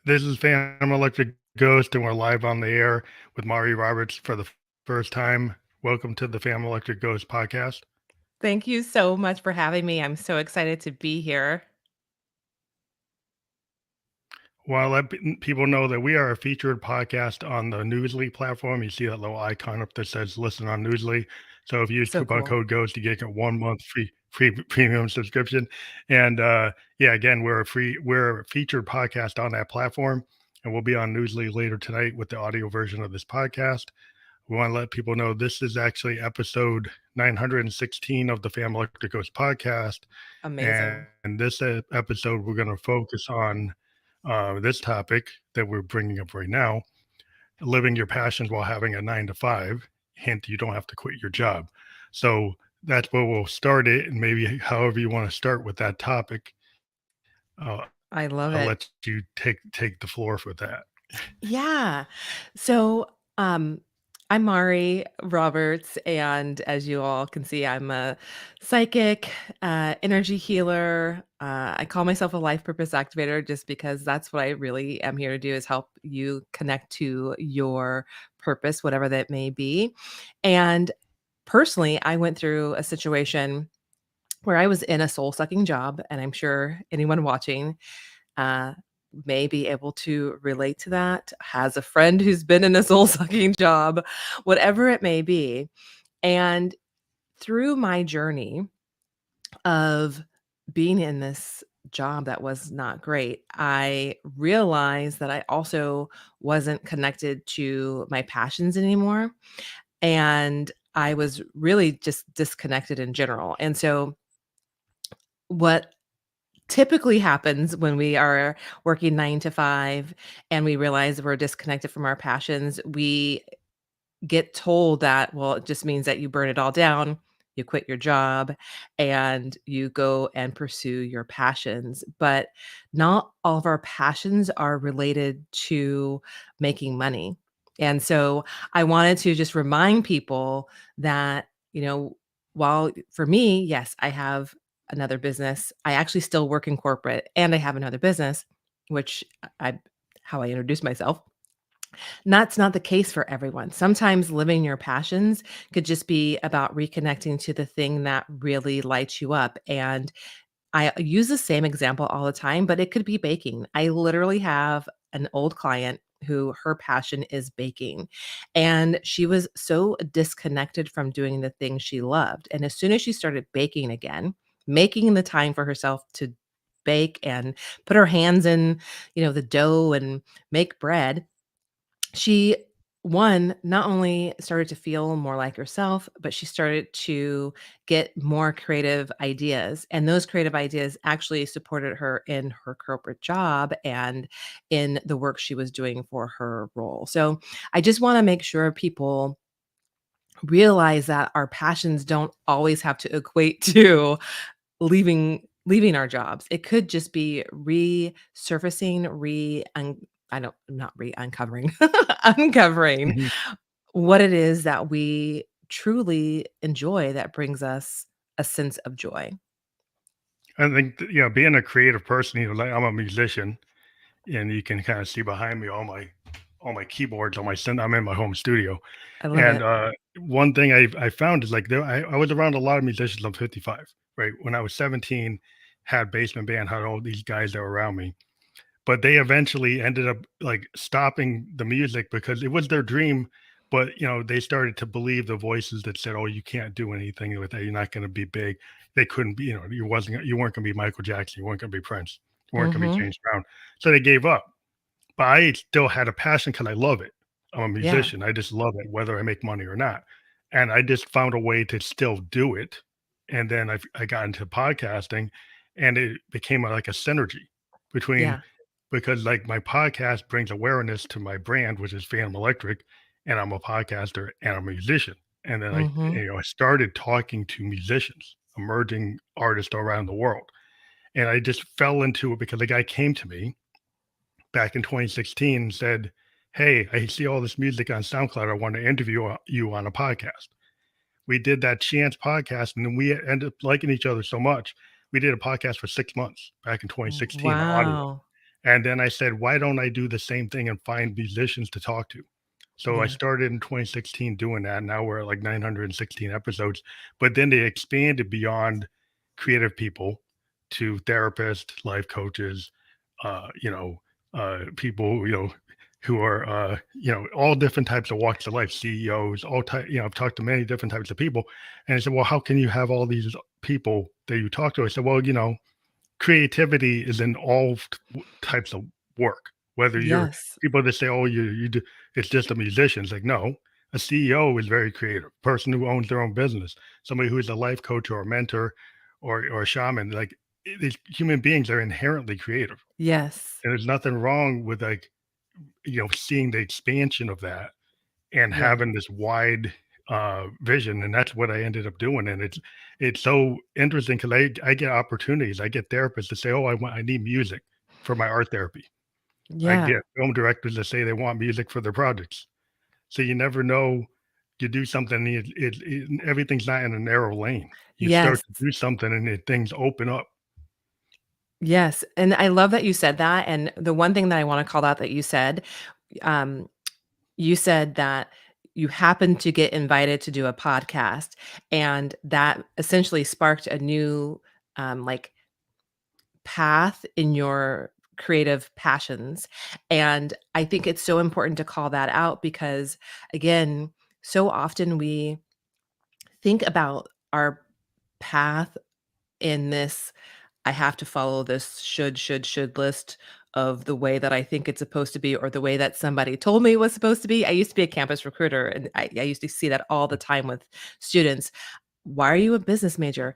This is Phantom Electric Ghost, and we're live on the air with Mari Roberts for the first time. Welcome to the Phantom Electric Ghost podcast. Thank you so much for having me. I'm so excited to be here. Well, let people know that we are a featured podcast on the Newsly platform. You see that little icon up that says "Listen on Newsly." So if you use So coupon cool. code GHOST, you get a 1 month free premium subscription. And yeah, again, we're a featured podcast on that platform, and we'll be on Newsly later tonight with the audio version of this podcast. We want to let people know this is actually episode 916 of the Family Electric Ghost podcast. Amazing. And this episode, we're going to focus on this topic that we're bringing up right now, living your passions while having a 9 to 5. Hint, you don't have to quit your job. So that's where we'll start it. And maybe however you want to start with that topic, I I'll love let it. you take the floor for that. Yeah. So, um, I'm Mari Roberts, and as you all can see, I'm a psychic, energy healer. I call myself a life purpose activator just because that's what I really am here to do is help you connect to your purpose, whatever that may be. And personally, I went through a situation where I was in a soul sucking job, and I'm sure anyone watching uh, may be able to relate to that, has a friend who's been in a soul sucking job, whatever it may be. And through my journey of being in this job that was not great, I realized that I also wasn't connected to my passions anymore. And I was really just disconnected in general. And so, what typically happens when we are working 9 to 5 and we realize we're disconnected from our passions, we get told that, well, it just means that you burn it all down, you quit your job, and you go and pursue your passions. But not all of our passions are related to making money. And so I wanted to just remind people that, while for me, yes, I have another business. I actually still work in corporate and I have another business, which I how I introduce myself. That's not the case for everyone. Sometimes living your passions could just be about reconnecting to the thing that really lights you up. And I use the same example all the time, but it could be baking. I literally have an old client who her passion is baking. And she was so disconnected from doing the thing she loved. And as soon as she started baking again, making the time for herself to bake and put her hands in, the dough and make bread, she not only started to feel more like herself, but she started to get more creative ideas. And those creative ideas actually supported her in her corporate job and in the work she was doing for her role. So I just want to make sure people realize that our passions don't always have to equate to leaving our jobs. It could just be resurfacing, I don't not uncovering, uncovering Mhm. what it is that we truly enjoy that brings us a sense of joy. I think, being a creative person, like I'm a musician, and you can kind of see behind me all my keyboards on my I'm in my home studio. I love And it. one thing I found is like I was around a lot of musicians. I'm 55, right? When I was 17, had basement band, had all these guys that were around me, but they eventually ended up like stopping the music because it was their dream. But they started to believe the voices that said, "Oh, you can't do anything with that. You're not going to be big." They couldn't be, you weren't going to be Michael Jackson. You weren't going to be Prince. You weren't going to be Mhm. James Brown. So they gave up. But I still had a passion because I love it. I'm a Yeah. musician. I just love it, whether I make money or not. And I just found a way to still do it. And then I got into podcasting, and it became like a synergy between, Yeah. because like my podcast brings awareness to my brand, which is Phantom Electric, and I'm a podcaster and I'm a musician. And then Mhm. I started talking to musicians, emerging artists around the world. And I just fell into it because the guy came to me back in 2016 and said, "Hey, I see all this music on SoundCloud. I want to interview you on a podcast." We did that chance podcast, and then we ended up liking each other so much. We did a podcast for 6 months back in 2016, audio. Wow. And then I said, why don't I do the same thing and find musicians to talk to? So I Yeah. started in 2016 doing that. Now we're at like 916 episodes, but then they expanded beyond creative people to therapists, life coaches, you know, people, who are, all different types of walks of life, CEOs, all type, I've talked to many different types of people. And I said, well, how can you have all these people that you talk to? I said, well, creativity is in all types of work. Whether you're Yes. people that say, "Oh, you do," it's just a musician. It's like no, a CEO is very creative. Person who owns their own business, somebody who is a life coach or a mentor, or a shaman. Like these human beings are inherently creative, Yes. and there's nothing wrong with like seeing the expansion of that and Yeah. having this wide vision, and that's what I ended up doing. And it's so interesting because I get opportunities. I get therapists to say, "Oh, I need music for my art therapy." I Yeah. get film directors that say they want music for their projects. So you never know. You do something, everything's not in a narrow lane. You start Yes. to do something, and things open up. Yes, and I love that you said that, and the one thing that I wanna call out that um, you said that you happened to get invited to do a podcast, and that essentially sparked a new, like, path in your creative passions, and I think it's so important to call that out because, again, so often we think about our path in this I have to follow this should list of the way that I think it's supposed to be or the way that somebody told me it was supposed to be. I used to be a campus recruiter and I used to see that all the time with students. Why are you a business major?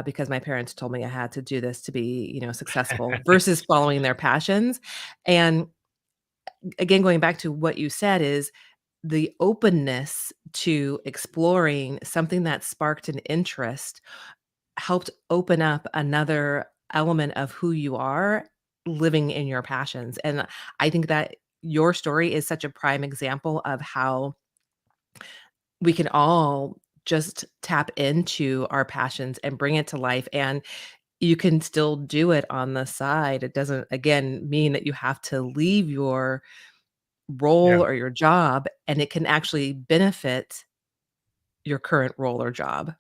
Because my parents told me I had to do this to be, successful versus following their passions. And again, going back to what you said is the openness to exploring something that sparked an interest helped open up another element of who you are living in your passions, and I think that your story is such a prime example of how we can all just tap into our passions and bring it to life, and you can still do it on the side. It doesn't, again, mean that you have to leave your Yeah, role or your job, and it can actually benefit your current role or job.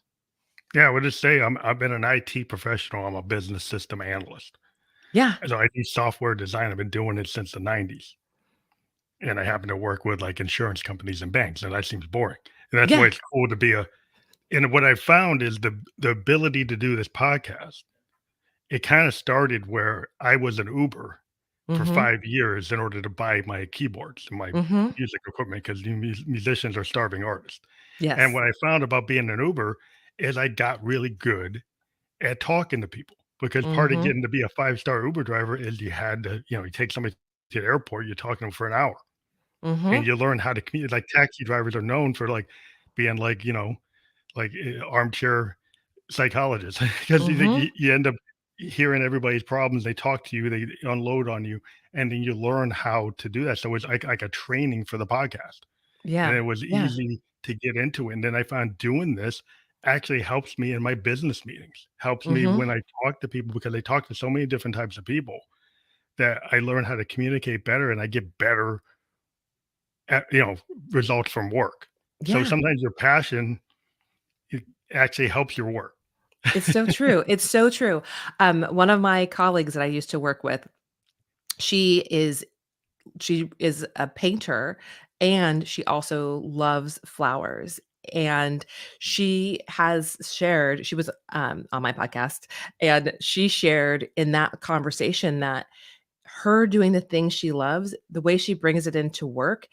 yeah. I would just say I've been an IT professional. I'm a business system analyst. Yeah, So I do software design. I've been doing it since the '90s, and I happen to work with like insurance companies and banks, and that seems boring. And that's why yeah. it's cool to be a. And what I found is the ability to do this podcast. It kind of started where I was an Uber for Mhm, 5 years in order to buy my keyboards and my mhm. music equipment because musicians are starving artists. And Yes. what I found about being an Uber is I got really good at talking to people because part of Mhm, getting to be a five-star Uber driver is you had to, you take somebody to the airport, you're talking to them for an hour and mhm, you learn how to communicate. Like taxi drivers are known for like being like, armchair psychologists because mhm. you end up hearing everybody's problems. They talk to you, they unload on you, and then you learn how to do that. So it's like a training for the podcast, and Yeah, it was yeah. easy to get into it. And then I found doing this actually helps me in my business meetings, helps me Mhm. when I talk to people because I talk to so many different types of people that I learn how to communicate better and I get better at, results from work. So Yeah, sometimes your passion it actually helps your work. it's so true, it's so true. One of my colleagues that I used to work with, she is she is a painter, and she also loves flowers, and she was, on my podcast, and she shared in that conversation that her doing the things she loves, the way she brings it into work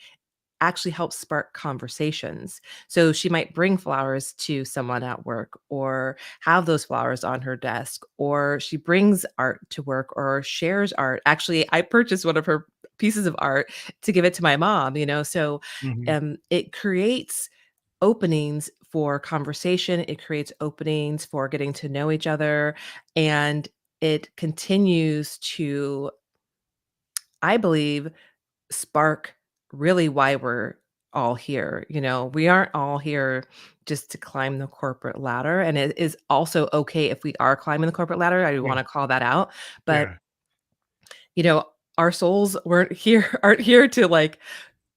actually helps spark conversations. So she might bring flowers to someone at work or have those flowers on her desk, or she brings art to work or shares art. Actually, I purchased one of her pieces of art to give it to my mom, so Mhm. it creates openings for conversation, it creates openings for getting to know each other, and it continues to, I believe, spark really why we're all here. We aren't all here just to climb the corporate ladder. And it is also okay if we are climbing the corporate ladder. I do Yeah, want to call that out. But, yeah. you know, our souls weren't here aren't here to, like,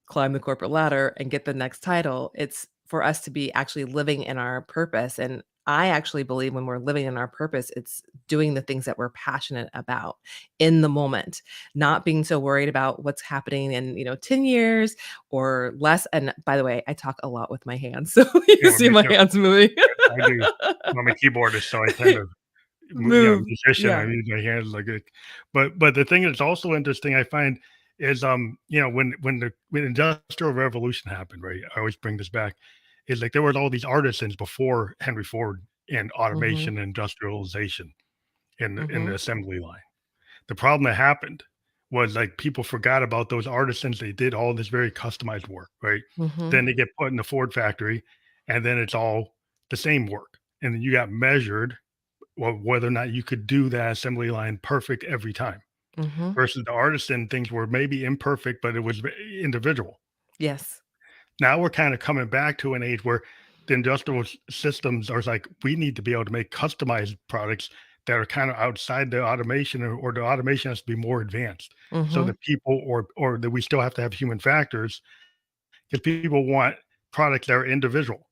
climb the corporate ladder and get the next title. It's for us to be actually living in our purpose, and I actually believe when we're living in our purpose, it's doing the things that we're passionate about in the moment, not being so worried about what's happening in, 10 years or less. And by the way, I talk a lot with my hands, so you You know, see my hands moving. I do. I'm a keyboardist, so I tend to Move. musician, I Yeah. use my hands like it. But the thing that's also interesting I find is, when Industrial Revolution happened, right? I always bring this back, is like there was all these artisans before Henry Ford and Mhm. automation and industrialization in the Mhm. assembly line. The problem that happened was, like, people forgot about those artisans, they did all this very customized work, right? Mhm. Then they get put in the Ford factory, and then it's all the same work, and then you got measured, well, whether or not you could do that assembly line perfect every time, Mhm. versus the artisan, things were maybe imperfect, but it was individual. Yes. Now we're kind of coming back to an age where the industrial systems are like, we need to be able to make customized products that are kind of outside the automation, or the automation has to be more advanced. So Mhm. that people, or that we still have to have human factors, because people want products that are individual.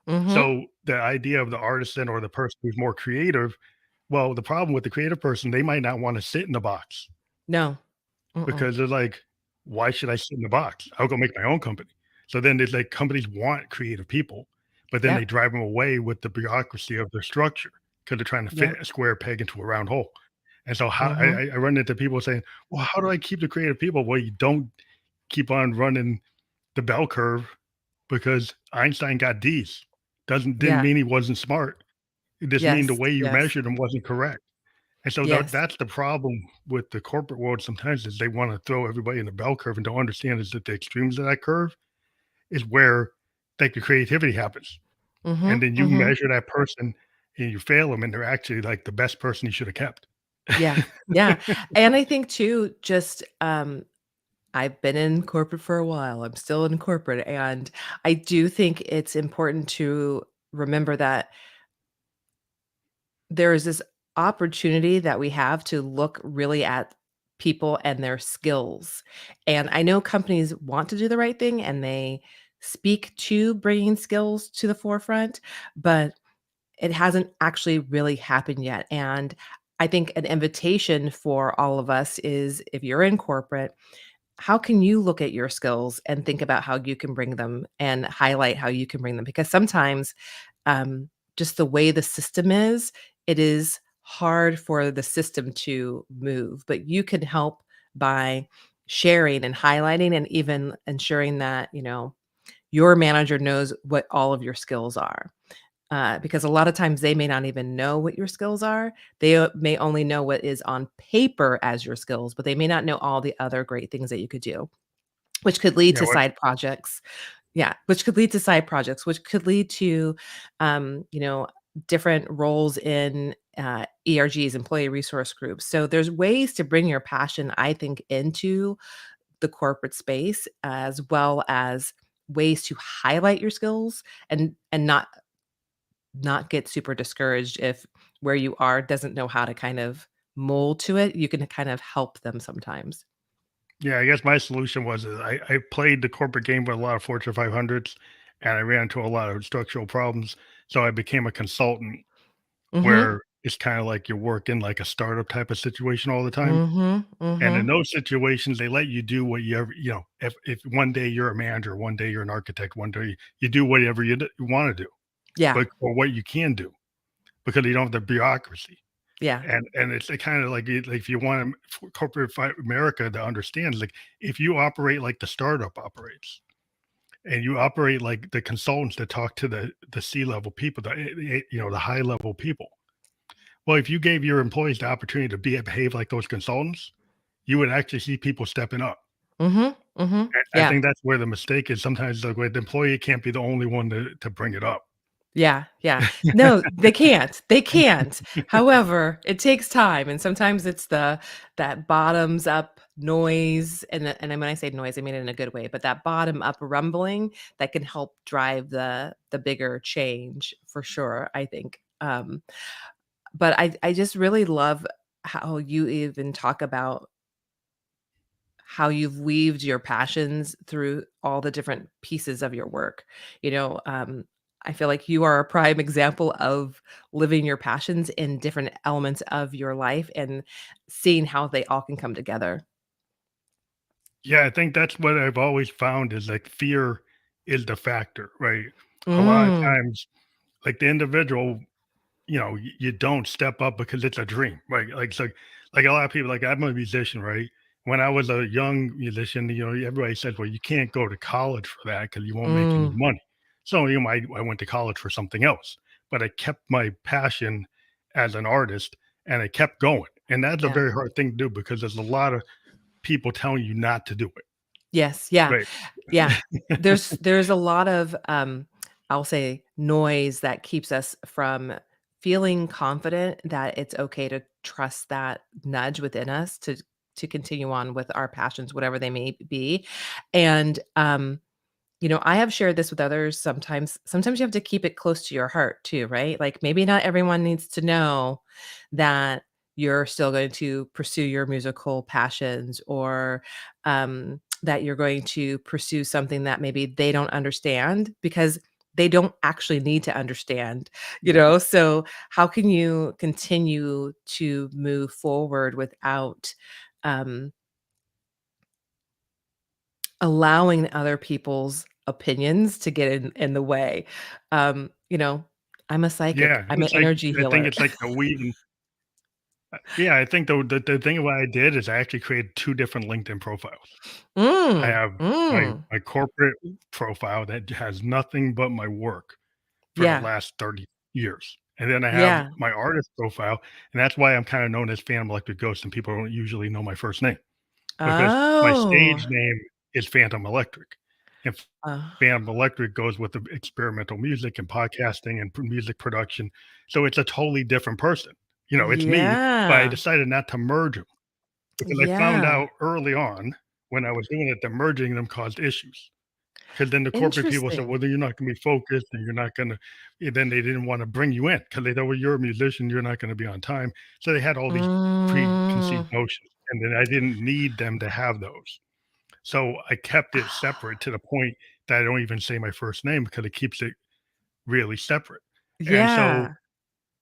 Mhm. So the idea of the artisan or the person who's more creative, well, the problem with the creative person, they might not want to sit in the box, No. Mm-mm. because they're like, "Why should I sit in the box? I'll go make my own company." So then it's like companies want creative people, but then they Yep. drive them away with the bureaucracy of their structure, because 'cause they're trying to fit Yep. a square peg into a round hole. And so how Mhm. I run into people saying, "Well, how do I keep the creative people?" Well, you don't keep on running the bell curve, because Einstein got D's. Didn't Yeah. mean he wasn't smart. It just mean the Yes. way you Yes. measured him wasn't correct. And so Yes. that's the problem with the corporate world sometimes, is they wanna throw everybody in the bell curve and don't understand is that the extremes of that curve is where, like, the creativity happens. And Mhm. then you Mhm. measure that person and you fail them, and they're actually, like, the best person you should have kept. Yeah. Yeah. And I think too, just, I've been in corporate for a while. I'm still in corporate, and I do think it's important to remember that there is this opportunity that we have to look really at people and their skills. And I know companies want to do the right thing and they speak to bringing skills to the forefront, but it hasn't actually really happened yet. And I think an invitation for all of us is, if you're in corporate, how can you look at your skills and think about how you can bring them and highlight how you can bring them? Because sometimes, just the way the system is, it is hard for the system to move, but you can help by sharing and highlighting and even ensuring that, your manager knows what all of your skills are. Because a lot of times they may not even know what your skills are. They may only know what is on paper as your skills, but they may not know all the other great things that you could do, which could lead Yeah, to what side projects. Yeah, which could lead to side projects, which could lead to, different roles in ERGs, employee resource groups. So there's ways to bring your passion, I think, into the corporate space, as well as ways to highlight your skills and not get super discouraged if where you are doesn't know how to kind of mold to it. You can kind of help them sometimes. Yeah, I guess my solution was, I played the corporate game with a lot of Fortune 500s, and I ran into a lot of structural problems, so I became a consultant, Mhm. where it's kinda like you're working like a startup type of situation all the time. Mhm. And in Mhm. those situations, they let you do what you ever, if one day you're a manager, one day you're an architect, one day you do whatever you wanna do, Yeah. but or what you can do, because you don't have the bureaucracy. Yeah. And it's kinda like if you want corporate America to understand, like, if you operate like the startup operates, and you operate like the consultants that talk to the C-level people, the high level people. Well, if you gave your employees the opportunity to behave like those consultants, you would actually see people stepping up. Mhm. Mhm. I Yeah. think that's where the mistake is sometimes, like, where the employee can't be the only one to bring it up. Yeah, yeah. No, they can't, they can't. However, it takes time, and sometimes it's that bottoms up noise, and then when I say noise, I mean it in a good way, but that bottom up rumbling that can help drive the bigger change for sure, I think. But I just really love how you even talk about how you've weaved your passions through all the different pieces of your work. You know, I feel like you are a prime example of living your passions in different elements of your life and seeing how they all can come together. Yeah, I think that's what I've always found is like fear is the factor, right? A lot of Mm, times, like the individual, you don't step up because it's a dream, right? Like a lot of people, like I'm a musician, right? When I was a young musician, everybody says, well, you can't go to college for that because you won't make any mm, money. So, I went to college for something else, but I kept my passion as an artist and I kept going. And that's a yeah. very hard thing to do because there's a lot of people telling you not to do it, Yes, yeah, right? yeah. There's a lot of, I'll say, noise that keeps us from feeling confident that it's okay to trust that nudge within us to continue on with our passions, whatever they may be, and, I have shared this with others sometimes you have to keep it close to your heart too, right? Like, maybe not everyone needs to know that you're still going to pursue your musical passions or, that you're going to pursue something that maybe they don't understand because they don't actually need to understand, you know? So, how can you continue to move forward without, um allowing other people's opinions to get in the way. You know, I'm a psychic, Yeah, I'm an it's like energy I think healer. it's like the weaving. Yeah, I think the thing what I did is I actually created 2 different LinkedIn profiles. I Mm, have my mm, my corporate profile that has nothing but my work for the yeah, last 30 years, and then I have yeah. my artist profile, and that's why I'm kinda known as Phantom Electric Ghost, and people don't usually know my first name, because my Oh, stage name is Phantom Electric, and uh, Phantom Electric goes with the experimental music and podcasting and music production, so it's a totally different person. It's me, but I yeah, decided not to merge them because I found yeah. out early on when I was doing it that merging them caused issues. Because then the corporate people said, Interesting. "Well, then you're not gonna be focused and you're not gonna." Then they didn't wanna bring you in because they thought, "Well, you're a musician, you're not gonna be on time." So they had all these Mm, preconceived notions, and then I didn't need them to have those. So I kept it separate to the point that I don't even say my first name because it keeps it really separate. And so yeah,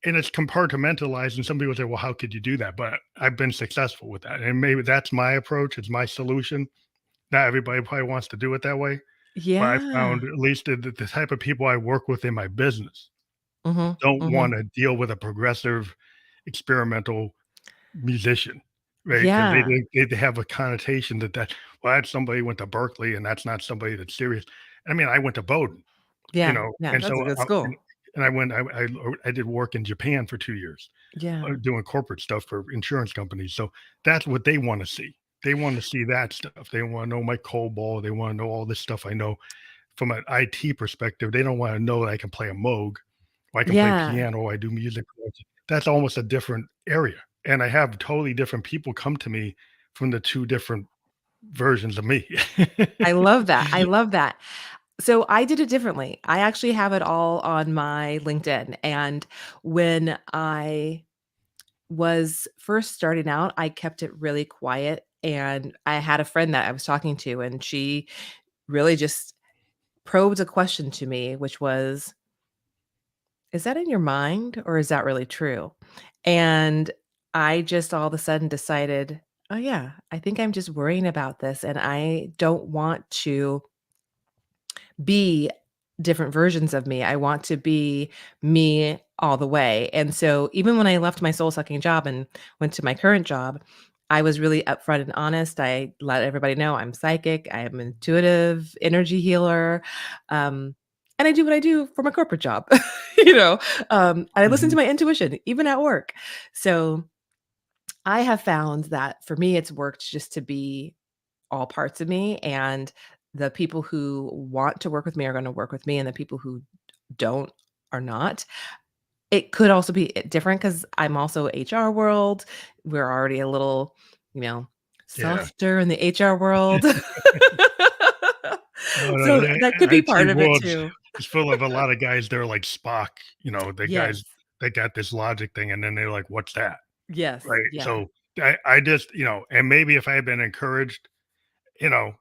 and it's compartmentalized, and some people say, "Well, how could you do that?" But I've been successful with that, and maybe that's my approach, it's my solution. Not everybody probably wants to do it that way, but I yeah. found at least the type of people I work with in my business Mhm, don't mhm. wanna deal with a progressive experimental musician, right? Because Yeah. they have a connotation well, that's somebody who went to Berkeley, and that's not somebody that's serious. I mean, I went to Bowdoin, Yeah, yeah, and that's so, a good and school. and I went I did work in Japan for 2 years, Yeah, doing corporate stuff for insurance companies, so that's what they wanna see. They wanna see that stuff. They wanna know my COBOL, they wanna know all this stuff I know from an IT perspective. They don't wanna know that I can play a Moog, or I can play yeah. piano, or I do music production. That's almost a different area, and I have totally different people come to me from the 2 different versions of me. I love that, I love that. So I did it differently. I actually have it all on my LinkedIn, and when I was first starting out, I kept it really quiet, and I had a friend that I was talking to, and she really just probed a question to me, which was, "Is that in your mind, or is that really true?" And I just all of a sudden decided, "Oh, yeah, I think I'm just worrying about this, and I don't want to be different versions of me. I want to be me all the way." And so even when I left my soul sucking job and went to my current job, I was really upfront and honest. I let everybody know I'm psychic, I am intuitive, energy healer, and I do what I do for my corporate job, and I listen to Mhm. my intuition even at work. So I have found that for me, it's worked just to be all parts of me, and the people who want to work with me are gonna work with me, and the people who don't are not. It could also be different because 'cause I'm also HR world. We're already a little, you know, Yeah. softer in the HR world. No, no, So, that could be IT part of it world too. is full of a lot of guys, they're like Spock, the guys Yes. that got this logic thing, and then they're like, "What's that?" Yes. Right? Yeah. So, I just and maybe if I had been encouraged, you know,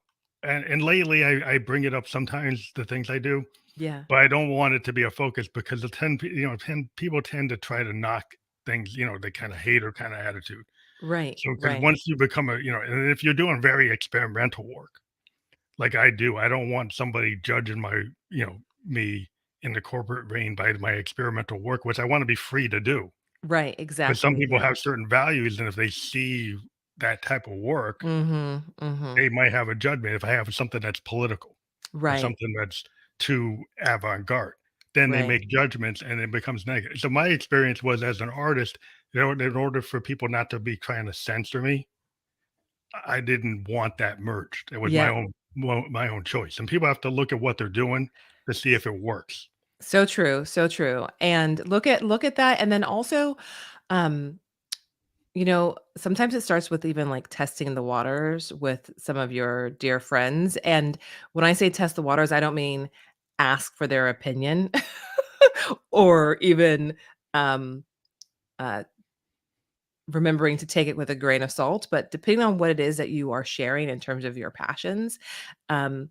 and lately I bring it up sometimes the things I do, Yeah. but I don't want it to be a focus because the 10 10 people tend to try to knock things, they kind of hater kind of attitude. Right, So because right, once you become and if you're doing very experimental work like I do, I don't want somebody judging me in the corporate vein by my experimental work, which I want to be free to do. right, But some exactly, people yeah. have certain values, and if they see that type of work, Mhm, mhm. they might have a judgment. If I have something that's political or Right, something that's too avant-garde, then they right. make judgments and it becomes negative. So my experience was as an artist, in order for people not to be trying to censor me, I didn't want that merged. It was Yeah. my own choice. And people have to look at what they're doing to see if it works. So true, so true. And look at that, and then also, um, sometimes it starts with even, like, testing the waters with some of your dear friends, and when I say test the waters, I don't mean ask for their opinion or even, um, uh, remembering to take it with a grain of salt, but depending on what it is that you are sharing in terms of your passions, um,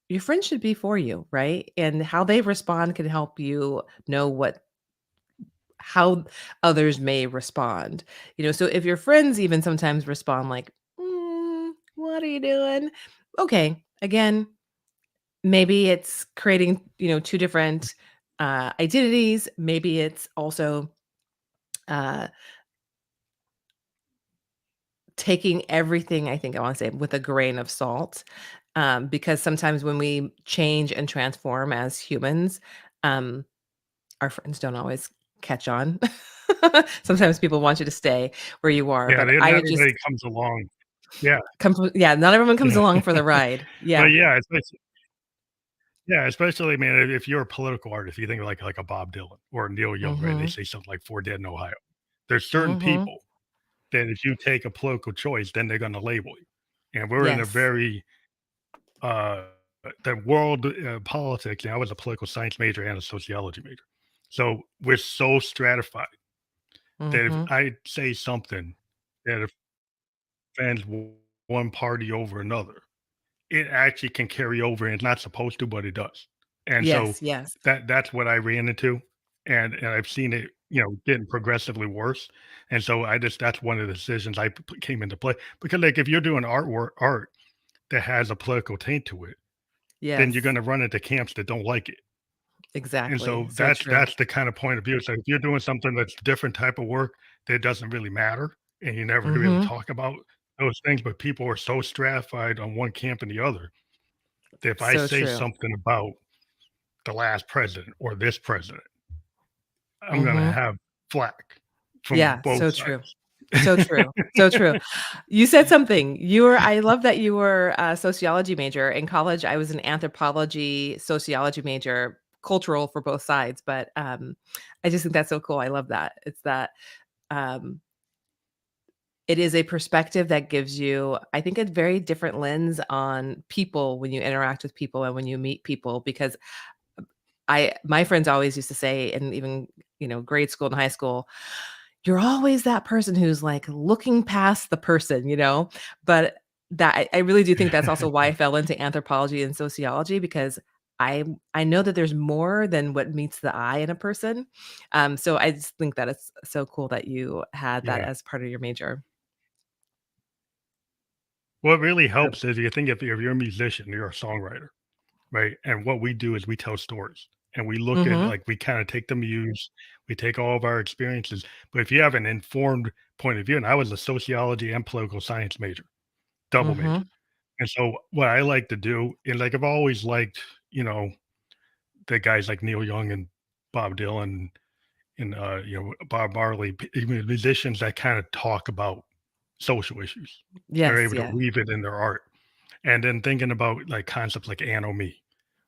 your friends should be for you, right? And how they respond can help you know how others may respond. So if your friends even sometimes respond like, what are you doing? Okay, again, maybe it's creating, two different identities. Maybe it's also uh, taking everything, I think I want to say, with a grain of salt. Because sometimes when we change and transform as humans, um, our friends don't always catch on. Sometimes people want you to stay where you are, Yeah, but not I would just everybody comes along. Yeah, yeah, not everyone comes yeah. along for the ride. But Yeah. yeah, especially, man, if you're a political artist, you think like a Bob Dylan or a Neil Young, right? They Mhm. say something like "4 Dead in Ohio." There's certain Mhm. people that if you take a political choice, then they're gonna label you. And we're in a Yes. very, uh the world, politics, I was a political science major and a sociology major. So, we're so stratified that if Mhm. I say something that offends one party over another, it actually can carry over, and it's not supposed to, but it does. And so Yes, yes. that's what I ran into, and I've seen it, getting progressively worse. And so that's one of the decisions came into play because like if you're doing art that has a political taint to it, then you're Yes. going to run into camps that don't like it. And Exactly. so So that's true. that's the kind of point of view. So if you're doing something that's different type of work that doesn't really matter, and you never really Mhm. talk about those things, but people are so stratified on one camp and the other that if I So say true. something about the last president or this president, I'm gonna Mhm. have flack from Yeah, both so true. sides. So true. So true. You said something. I love that you were a sociology major. In college, I was an anthropology, sociology major, cultural for both sides, but, I just think that's so cool. I love that. It's that, um, it is a perspective that gives you, I think, a very different lens on people when you interact with people and when you meet people because my friends always used to say, and even, grade school and high school, "You're always that person who's, like, looking past the person," you know? But that I really do think that's also why I fell into anthropology and sociology because I know that there's more than what meets the eye in a person. So I just think that it's so cool that you had that Yeah. as part of your major. What really So helps is you think if you're a musician, you're a songwriter, right? And what we do is we tell stories and we look at Mhm, like we kind of take the muse, we take all of our experiences. But if you have an informed point of view, and I was a sociology and political science major, double major. mhm. And so what I like to do, and like I've always liked, you know, the guys like Neil Young and Bob Dylan and Bob Marley, even musicians that kind of talk about social issues. They're Yes, able to yeah. weave it in their art. And then thinking about like concepts like anomie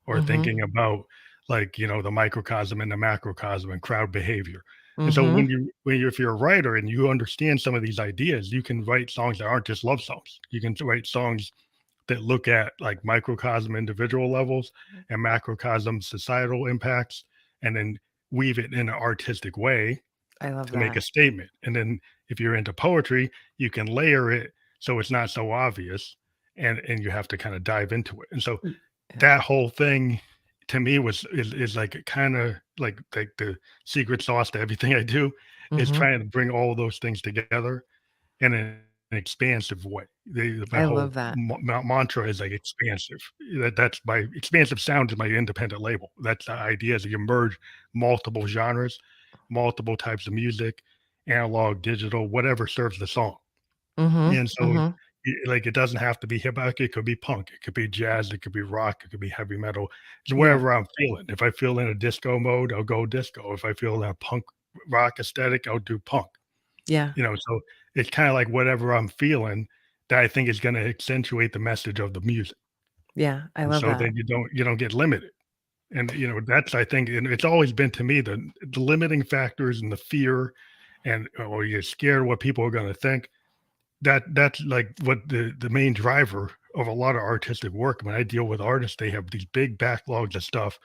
or Mhm, thinking about like, the microcosm and the macrocosm and crowd behavior. And so mhm. if you're a writer and you understand some of these ideas, you can write songs that aren't just love songs. You can write songs that look at like microcosm individual levels and macrocosm societal impacts, and then weave it in an artistic way I love to make a that. statement. And then if you're into poetry, you can layer it so it's not so obvious. and you have to kind of dive into it. And so Mm, yeah. that whole thing to me is like kind of like the secret sauce to everything I do is Mhm. trying to bring all those things together in an expansive way. My I whole love that. mantra is like expansive. That's my expansive sound is my independent label. That's the idea is you merge multiple genres, multiple types of music, analog, digital, whatever serves the song. Mhm, And so, mhm. like, it doesn't have to be hip hop, it could be punk, it could be jazz, it could be rock, it could be heavy metal. It's Yeah, wherever I'm feeling. If I feel in a disco mode, I'll go disco. If I feel in a punk rock aesthetic, I'll do punk. yeah, So it's kinda like whatever I'm feeling that I think is gonna accentuate the message of the music. yeah, I And love so that. then you don't get limited. And, that's I think and it's always been to me the limiting factors and the fear and, or you're scared what people are gonna think. That's like what the main driver of a lot of artistic work. When I deal with artists, they have these big backlogs of stuff,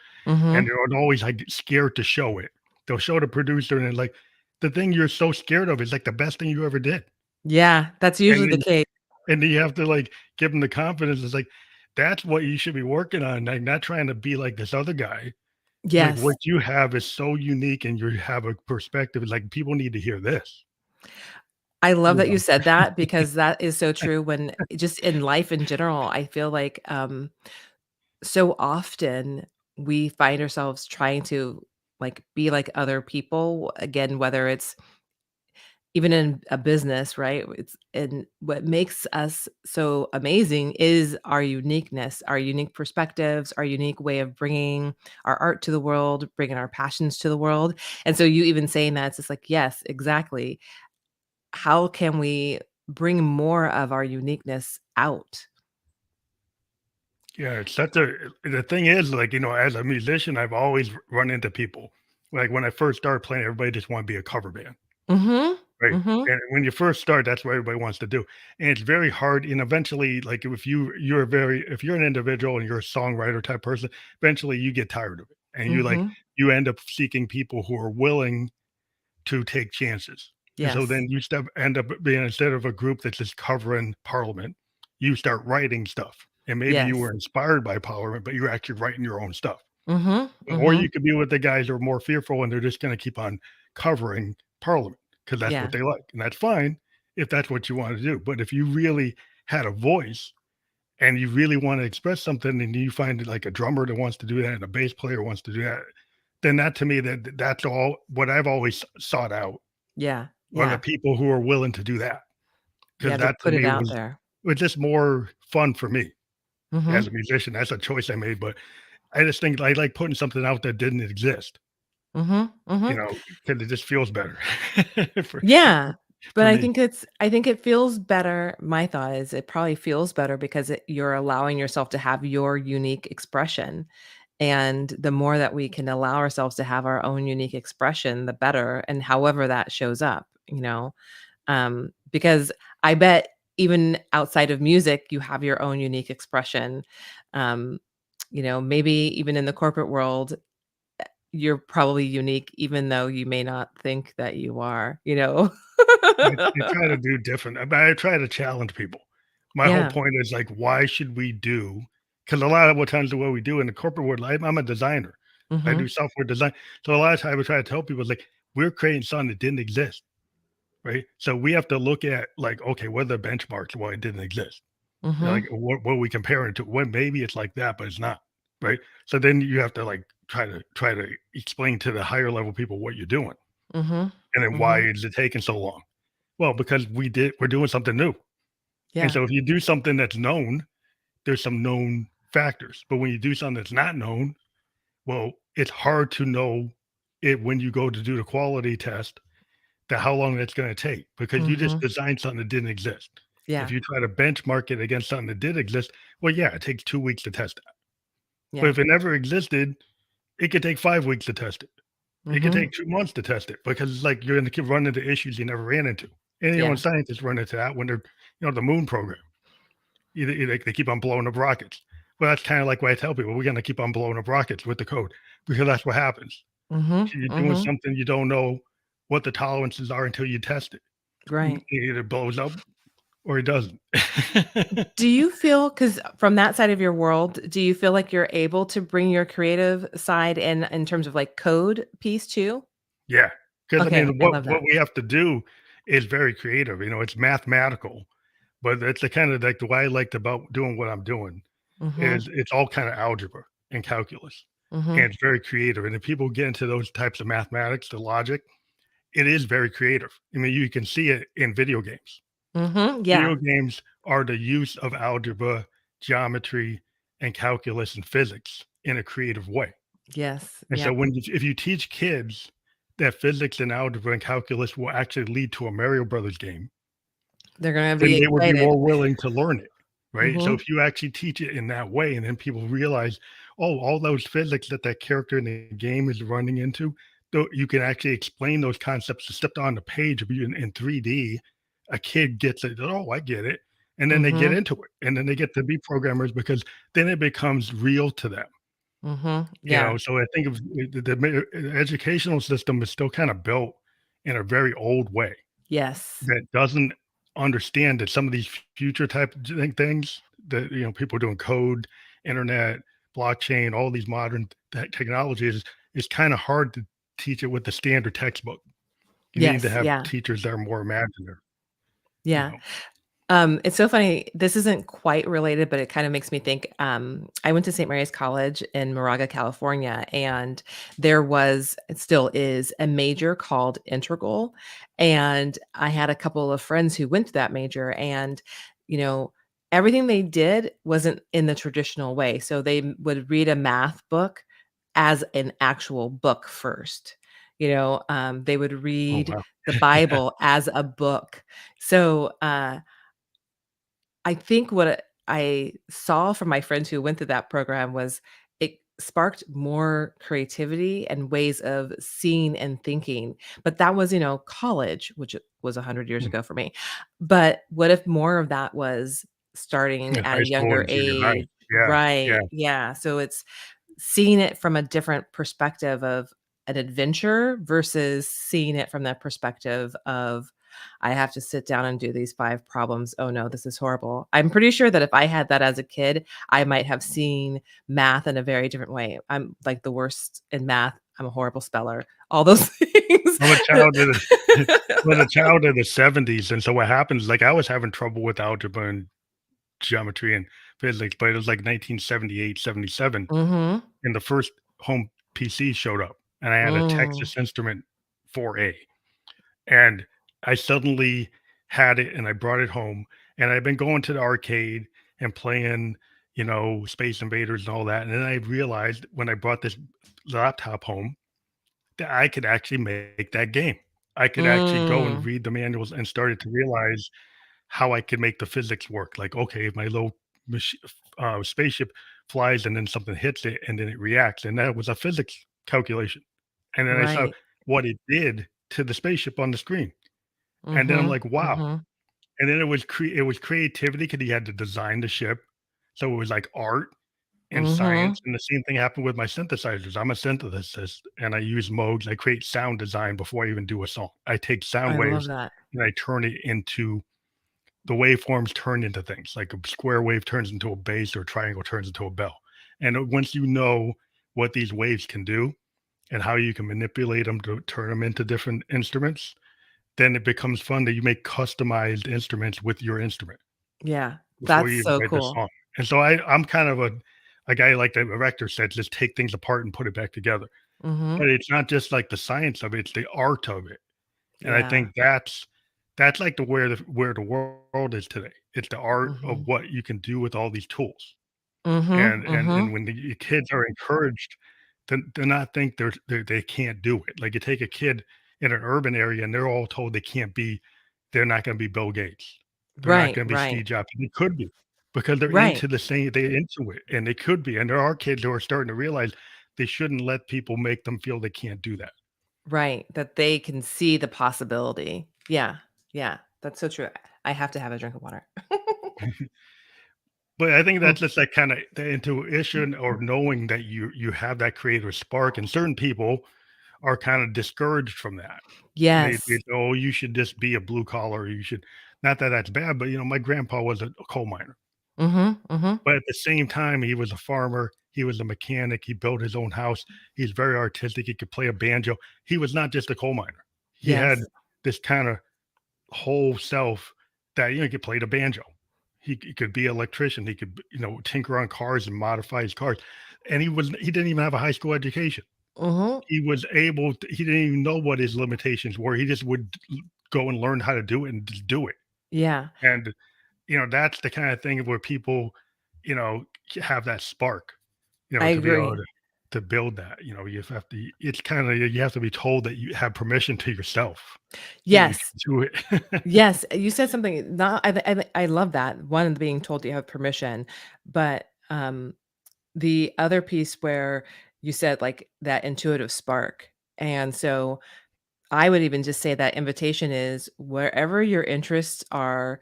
and Mhm. they're always, like, scared to show it. They'll show the producer and, like, the thing you're so scared of is, like, the best thing you ever did. Yeah, that's And usually the then case. and then you have to, like, give them the confidence. It's like, that's what you should be working on, like, not trying to be like this other guy. Like, Yes. what you have is so unique, and you have a perspective, like, people need to hear this, I love you that you know? said that because that is so true when just in life in general, I feel like, so often we find ourselves trying to, like, be like other people, again, whether it's even in a business, right? It's and what makes us so amazing is our uniqueness, our unique perspectives, our unique way of bringing our art to the world, bringing our passions to the world. And so you even saying that, it's just like, yes, exactly. How can we bring more of our uniqueness out? Yeah, it's such a the thing is, like, as a musician, I've always run into people. Like when I first started playing, everybody just want to be a cover band, Mhm. right? Mhm. And when you first start, that's what everybody wants to do. And it's very hard. And eventually, like if you're an individual and you're a songwriter type person, eventually you get tired of it. And Mhm. you end up seeking people who are willing to take chances. And so Yes. then you end up being instead of a group that's just covering Parliament, you start writing stuff. And maybe you Yes. were inspired by Parliament, but you're actually writing your own stuff. Mhm. Or Mhm. you could be with the guys who are more fearful and they're just going to keep on covering Parliament because that's what Yeah. they like. And that's fine if that's what you want to do. But if you really had a voice and you really want to express something and you find like a drummer that wants to do that and a bass player wants to do that, then that to me that's all what I've always sought out Yeah. are the Yeah. people who are willing to do that, because Yeah, to that to put it me out there. was just more fun for me as Mhm. a musician. That's a choice I made, but I just think I like putting something out that didn't exist, Mhm. Mhm. because it just feels better for Yeah, but for I me. think I think it feels better. My thought is it probably feels better because you're allowing yourself to have your unique expression. And the more that we can allow ourselves to have our own unique expression, the better. And however that shows up, because I bet even outside of music, you have your own unique expression. Um, maybe even in the corporate world, you're probably unique, even though you may not think that you are. I try to do different. I try to challenge people. My whole Yeah. point is like, why should we do? Because a lot of what times the what we do in the corporate world, I'm a designer. I Mhm. do software design. So a lot of times I try to tell people is like, we're creating something that didn't exist, right? So we have to look at like, okay, what are the benchmarks why it didn't exist? Like, Mhm. what are we comparing it to? Well, maybe it's like that, but it's not, right? So then you have to like try to explain to the higher level people what you're doing, Mhm. and then why Mhm. is it taking so long? Well, because we're doing something new, and Yeah. so if you do something that's known, there's some known factors. But when you do something that's not known, well, it's hard to know it when you go to do the quality test that how long that's going to take because you just Mhm. designed something that didn't exist. If Yeah. you try to benchmark it against something that did exist, well, yeah, it takes 2 weeks to test it. But Yeah. if it never existed, it could take 5 weeks to test it. It could Mhm. take 2 months to test it because it's like you're going to run into issues you never ran into. And Yeah. scientists run into that when they're the moon program. They keep on blowing up rockets. Well, that's kind of like what I tell people: we're going to keep on blowing up rockets with the code because that's what happens. Mhm. You're doing Mhm. something you don't know what the tolerances are until you test it. Right. It either blows up or it doesn't. Do you feel, because from that side of your world, do you feel like you're able to bring your creative side in terms of, like, code piece too? Yeah, because I Okay, mean, I what love what that. we have to do is very creative, it's mathematical, but it's the kinda like the way I liked about doing what I'm doing Mhm, is it's all kinda algebra and calculus, and mhm, it's very creative, and if people get into those types of mathematics, the logic, it is very creative. I mean, you can see it in video games. mhm, Video yeah, games are the use of algebra, geometry, and calculus and physics in a creative way. yes, And yeah, so if you teach kids that physics and algebra and calculus will actually lead to a Mario Brothers game, they're gonna then be they would be excited. more willing to learn it, right? So Mhm, if you actually teach it in that way, and then people realize, oh, all those physics that that character in the game is running into, though you can actually explain those concepts stepped on the page of you in 3D. A kid gets it. Oh, I get it, and then they get mhm, into it, and then they get to be programmers because then it becomes real to them. mhm, yeah, So I think of the educational system is still kind of built in a very old way yes, that doesn't understand that some of these future type things that people doing code, internet, blockchain, all these modern technologies is kind of hard to teach it with the standard textbook. You need to yes, have yeah, teachers that are more imaginative. You yeah. know. It's so funny. This isn't quite related, but it kind of makes me think. I went to St. Mary's College in Moraga, California, and there was, it still is, a major called Integral. And I had a couple of friends who went to that major, and, you know, everything they did wasn't in the traditional way. So they would read a math book as an actual book first. They would Oh read wow. the Bible as a book. So, I think what I saw from my friends who went through that program was it sparked more creativity and ways of seeing and thinking. But that was, college, which was 100 years ago for me. But what if more of that was starting In at high a school younger and junior high. age? Yeah, yeah. Right. Yeah. So it's seeing it from a different perspective of an adventure versus seeing it from the perspective of, I have to sit down and do these 5 problems. Oh no, this is horrible. I'm pretty sure that if I had that as a kid, I might have seen math in a very different way. I'm like the worst in math. I'm a horrible speller. All those things. I'm a child of the was a child of the '70s, and so what happens, like, I was having trouble with algebra and geometry and physics, but it was like 1978, 77, Mhm. and the first home PC showed up, and I had a Mm. Texas Instrument 4A, and I suddenly had it, and I brought it home, and I've been going to the arcade and playing, Space Invaders and all that, and then I realized when I brought this laptop home that I could actually make that game. I could actually go and Mm. read the manuals and started to realize how I could make the physics work. Like, okay, if my little spaceship flies and then something hits it and then it reacts, and that was a physics calculation. And then I saw Right. what it did to the spaceship on the screen, and then I'm Mhm. like, wow. Mhm. And then it was creativity because he had to design the ship, so it was like art and Mhm. science, and the same thing happened with my synthesizers. I'm a synthesist, and I use modes. I create sound design before I even do a song. I take sound I love waves that. and I turn it into the waveforms turn into things. Like a square wave turns into a bass or a triangle turns into a bell. And once you know what these waves can do and how you can manipulate them to turn them into different instruments, then it becomes fun that you make customized instruments with your instrument Yeah. before That's you even so write the cool. song. And so I'm kind of a guy like the rector said, just take things apart and put it back together. Mhm. But it's not just like the science of it, it's the art of it. And I Yeah. think that's like the world is today. It's the art of Mhm. what you can do with all these tools. Mhm. And Mhm. when the kids are encouraged to not think they can't do it. Like you take a kid in an urban area and they're all told they're not gonna be Bill Gates. They're not Right, gonna be right, Steve Jobs. They could be because right, they're into it, and they could be. And there are kids who are starting to realize they shouldn't let people make them feel they can't do that. right, that they can see the possibility. Yeah, yeah, that's so true. I have to have a drink of water. But I think Mm. that's just like kinda the intuition or knowing that you have that creative spark, and certain people are kinda discouraged from that. They Yes. say, "Oh, you should just be a blue collar, you should" not that that's bad, but, my grandpa was a coal miner. Mhm, mhm. But at the same time, he was a farmer, he was a mechanic, he built his own house, he's very artistic, he could play a banjo. He was not just a coal miner. He had Yes. this kinda whole self that, he could play the banjo. He could be an electrician, he could, tinker on cars and modify his cars, and he didn't even have a high school education. Mhm. He was able to he didn't even know what his limitations were, he just would go and learn how to do it and just do it, Yeah, and that's the kind of thing where people, have that spark, I to be able agree. to build that. You have to. It's kind of you have to be told that you have permission to yourself that you Yes. can do it. Yes, you said something not I love that, one, being told you have permission, but, the other piece where you said, like, that intuitive spark, and so I would even just say that invitation is wherever your interests are,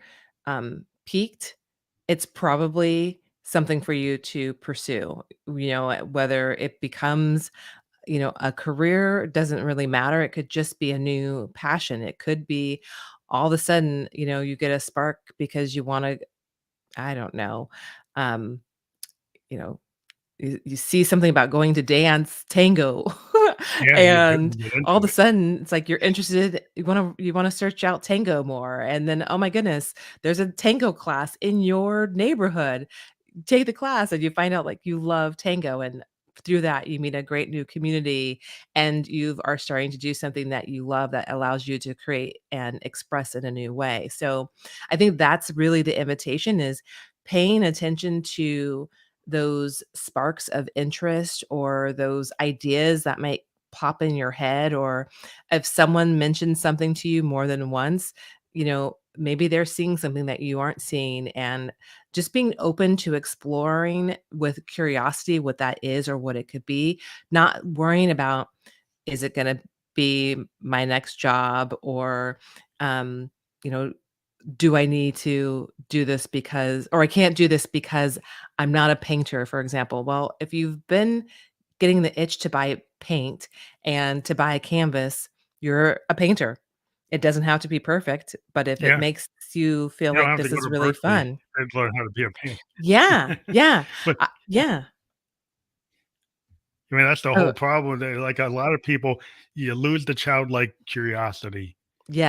peaked, it's probably something for you to pursue, whether it becomes a career doesn't really matter. It could just be a new passion. It could be all of a sudden, you get a spark because you want to, I don't know, um, you know, you see something about going to dance tango Yeah, and you get all of into a it. sudden it's like you're interested, you want to search out tango more, and then oh my goodness, there's a tango class in your neighborhood. Take the class and you find out like you love tango, and through that you meet a great new community, and you are starting to do something that you love that allows you to create and express in a new way. So I think that's really the invitation, is paying attention to those sparks of interest or those ideas that might pop in your head, or if someone mentions something to you more than once, maybe they're seeing something that you aren't seeing, and just being open to exploring with curiosity what that is or what it could be, not worrying about, is it going to be my next job, or um you know do I need to do this because, or I can't do this because I'm not a painter, for example. Well, if you've been getting the itch to buy paint and to buy a canvas, you're a painter. It doesn't have to be perfect, but if it Yeah, makes you feel you don't like have to this go is to really Berkeley fun. and learn how to be a Yeah, painter. yeah, But yeah. I mean, that's the Oh, whole problem. That, like a lot of people, you lose the childlike curiosity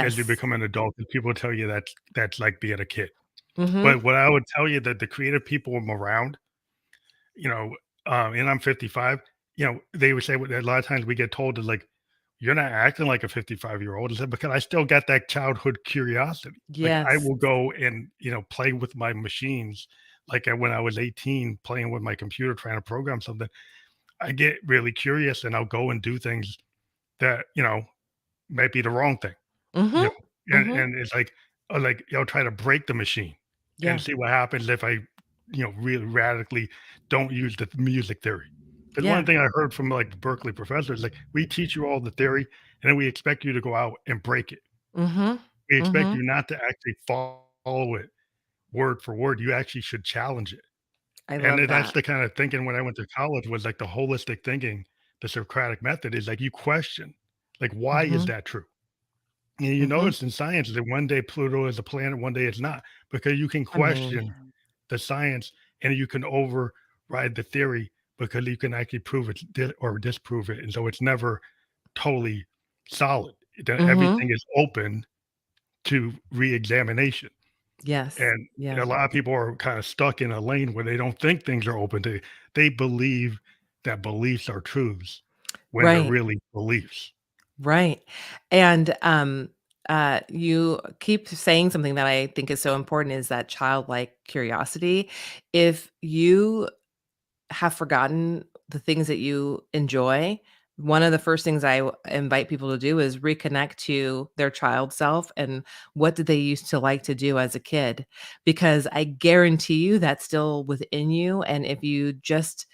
as you yes. become an adult, and people tell you that's like being a kid. Mhm. But what I would tell you that the creative people I'm around, you know, and I'm 55, they would say a lot of times we get told that like, you're not acting like a 55-year-old. I said, because I still got that childhood curiosity. Like I Yes. will go and, play with my machines. Like when I was 18, playing with my computer, trying to program something, I get really curious and I'll go and do things that, might be the wrong thing. You Mhm. know, and Mhm. and it's like, try to break the machine and Yeah. see what happens if I, really radically don't use the music theory. Because one Yeah. thing I heard from, like, the Berkeley professors, like, "We teach you all the theory, and then we expect you to go out and break it. Mhm. We expect Mhm. you not to actually follow it word for word, you actually should challenge it." I And love that's that. the kinda thinking when I went to college was, like, the holistic thinking, the Socratic method is, like, you question, like, "Why is Mhm. that true?" And you Mhm. notice in science that one day Pluto is a planet, one day it's not, because you can I mean, question the science and you can override the theory because you can actually prove it or disprove it. And so it's never totally solid. mhm. Everything is open to re-examination. Yes. And a Yeah. lot of people are kind of stuck in a lane where they don't think things are open to, they believe that beliefs are truths when they're Right. really beliefs. Right. And you keep saying something that I think is so important, is that childlike curiosity. If you have forgotten the things that you enjoy, one of the first things I invite people to do is reconnect to their child self, and what did they used to like to do as a kid? Because I guarantee you that's still within you. And if you just,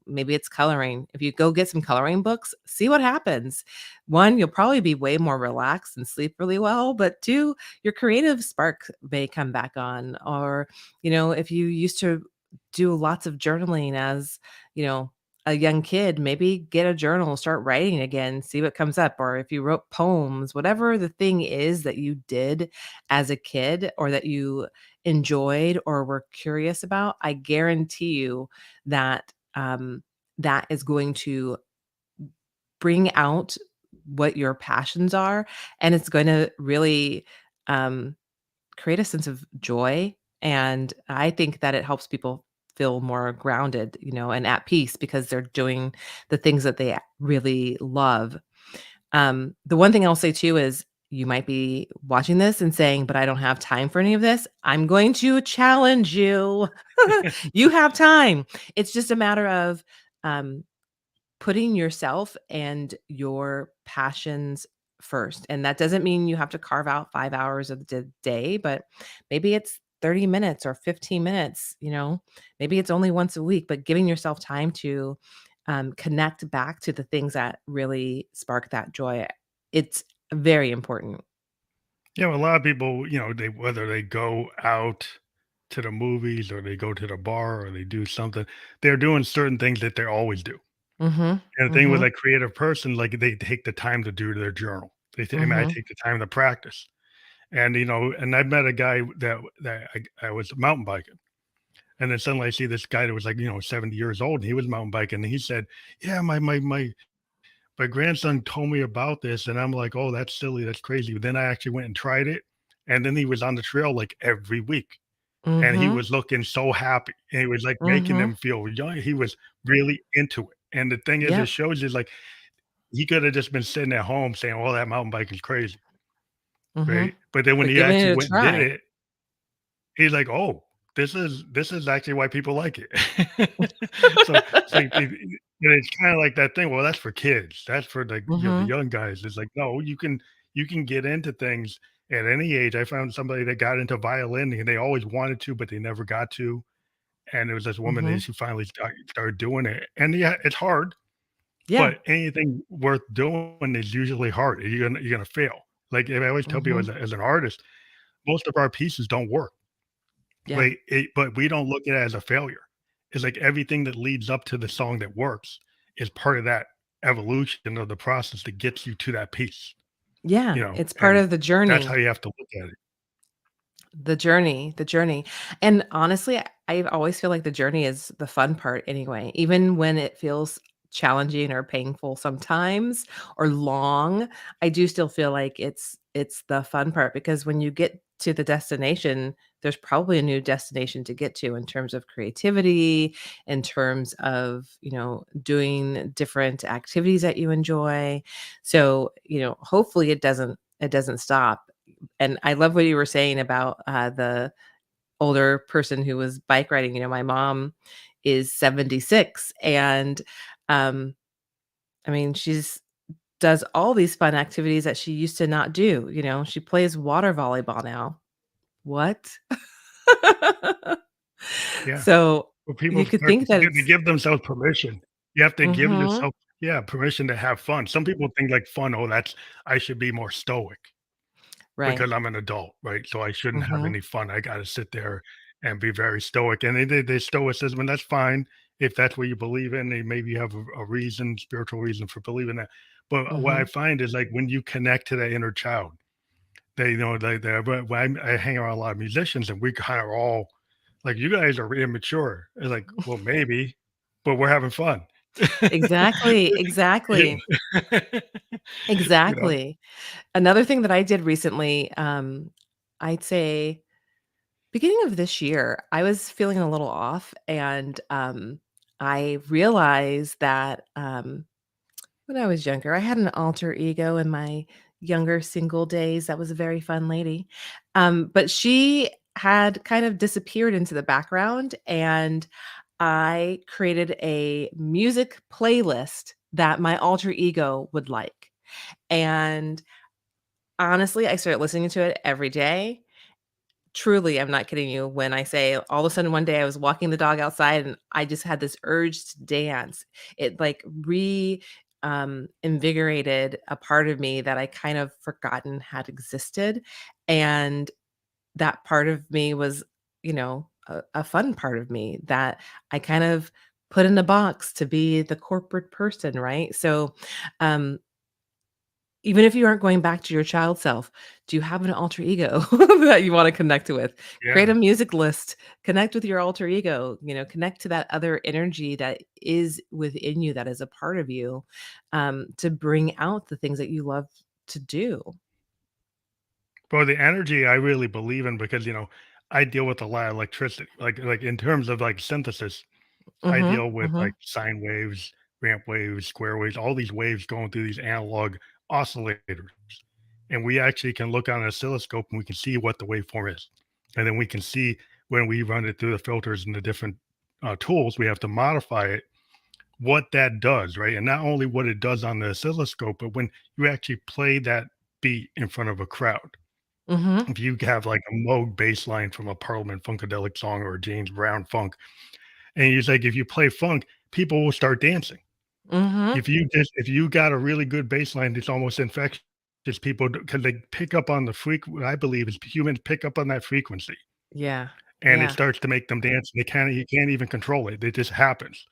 maybe it's coloring. If you go get some coloring books, see what happens. One, you'll probably be way more relaxed and sleep really well, but two, your creative spark may come back on. Or, if you used to do lots of journaling as, you know, a young kid, maybe get a journal, start writing again, see what comes up. Or if you wrote poems, whatever the thing is that you did as a kid or that you enjoyed or were curious about, I guarantee you that that is going to bring out what your passions are, and it's going to really um, create a sense of joy. And I think that it helps people feel more grounded, and at peace because they're doing the things that they really love. The one thing I'll say too is you might be watching this and saying, but I don't have time for any of this. I'm going to challenge you. You have time. It's just a matter of um, putting yourself and your passions first. And that doesn't mean you have to carve out 5 hours of the day, but maybe it's 30 minutes or 15 minutes, maybe it's only once a week, but giving yourself time to connect back to the things that really spark that joy. It's very important. Yeah, well, a lot of people, they whether they go out to the movies or they go to the bar or they do something, they're doing certain things that they always do. Mhm. And the thing with Mhm. a creative person, like they take the time to do their journal. They might Mhm. take the time to practice. And and I met a guy that I was mountain biking. And then suddenly I see this guy that was like, 70 years old, and he was mountain biking. And he said, "Yeah, my grandson told me about this." And I'm like, "Oh, that's silly. That's crazy." But then I actually went and tried it. And then he was on the trail like every week. And he Mhm. was looking so happy. And he was like making them Mhm. feel young. He was really into it. And the thing is, it Yep. shows you like he could have just been sitting at home saying, "Oh, that mountain bike is crazy." Mhm. Right. But then when But he giving actually it a went and did try. it, he's like, "Oh, this is actually why people like it." So it's like it's kinda like that thing, well, that's for kids. That's for the Mhm. young guys. It's like, no, you can get into things at any age. I found somebody that got into violin and they always wanted to, but they never got to. And it was this woman that Mhm. she finally started doing it. And yeah, it's hard, Yeah. but anything worth doing is usually hard. You're gonna fail. Like I always tell people Mhm. as an artist, most of our pieces don't work. Yeah. But we don't look at it as a failure. It's like everything that leads up to the song that works is part of that evolution of the process that gets you to that piece, Yeah, it's part and of the that's how journey. you have to look at it. The journey, and honestly, I always feel like the journey is the fun part anyway, even when it feels challenging or painful sometimes or long, I do still feel like it's the fun part because when you get to the destination, there's probably a new destination to get to in terms of creativity, in terms of, doing different activities that you enjoy. So, hopefully it doesn't stop. And I love what you were saying about, the older person who was bike riding. My mom is 76 and, um, I mean, she's does all these fun activities that she used to not do. She plays water volleyball now. What? Yeah. So, Well, people you could start think that to it's give themselves permission. You have to give Mhm. yourself, yeah, permission to have fun. Some people think like fun, "Oh, I should be more stoic." Right. Because I'm an adult, right? So I shouldn't have Mhm. any fun. I gotta sit there and be very stoic. And they stoicism, and that's fine if that's what you believe in. And maybe you have a reason, spiritual reason for believing that. But what I Mhm. find is like when you connect to that inner child, when I hang around a lot of musicians and we kind of all like, you guys are immature. It's like, well, maybe, but we're having fun. Exactly, Yeah. exactly, You know? exactly. Another thing that I did recently, I'd say beginning of this year, I was feeling a little off, and I realized that when I was younger, I had an alter ego in my younger single days. That was a very fun lady. But she had kind of disappeared into the background, and I created a music playlist that my alter ego would like. And honestly, I started listening to it every day. Truly, I'm not kidding you when I say all of a sudden one day I was walking the dog outside and I just had this urge to dance. It like invigorated a part of me that I kind of forgotten had existed. And that part of me was, a fun part of me that I kind of put in a box to be the corporate person, right? So, um, even if you aren't going back to your child self, do you have an alter ego that you wanna connect with? Create Yeah. a music list, connect with your alter ego, connect to that other energy that is within you, that is a part of you, to bring out the things that you love to do. Well, the energy I really believe in because, I deal with a lot of electricity. Like in terms of like synthesis, I Mhm, deal with like mhm, sine waves, ramp waves, square waves, all these waves going through these analog oscillators. And we actually can look on an oscilloscope and we can see what the waveform is. And then we can see when we run it through the filters and the different tools, we have to modify it, what that does, right? And not only what it does on the oscilloscope, but when you actually play that beat in front of a crowd. mhm, If you have like a Moog bass line from a Parliament Funkadelic song or a James Brown funk, and he's like, if you play funk, people will start dancing. mhm. If you got a really good bass line, it's almost infectious. People because they pick up on the what I believe is humans pick up on that frequency, Yeah, and it yeah, starts to make them dance. They can't you can't even control it. It just happens.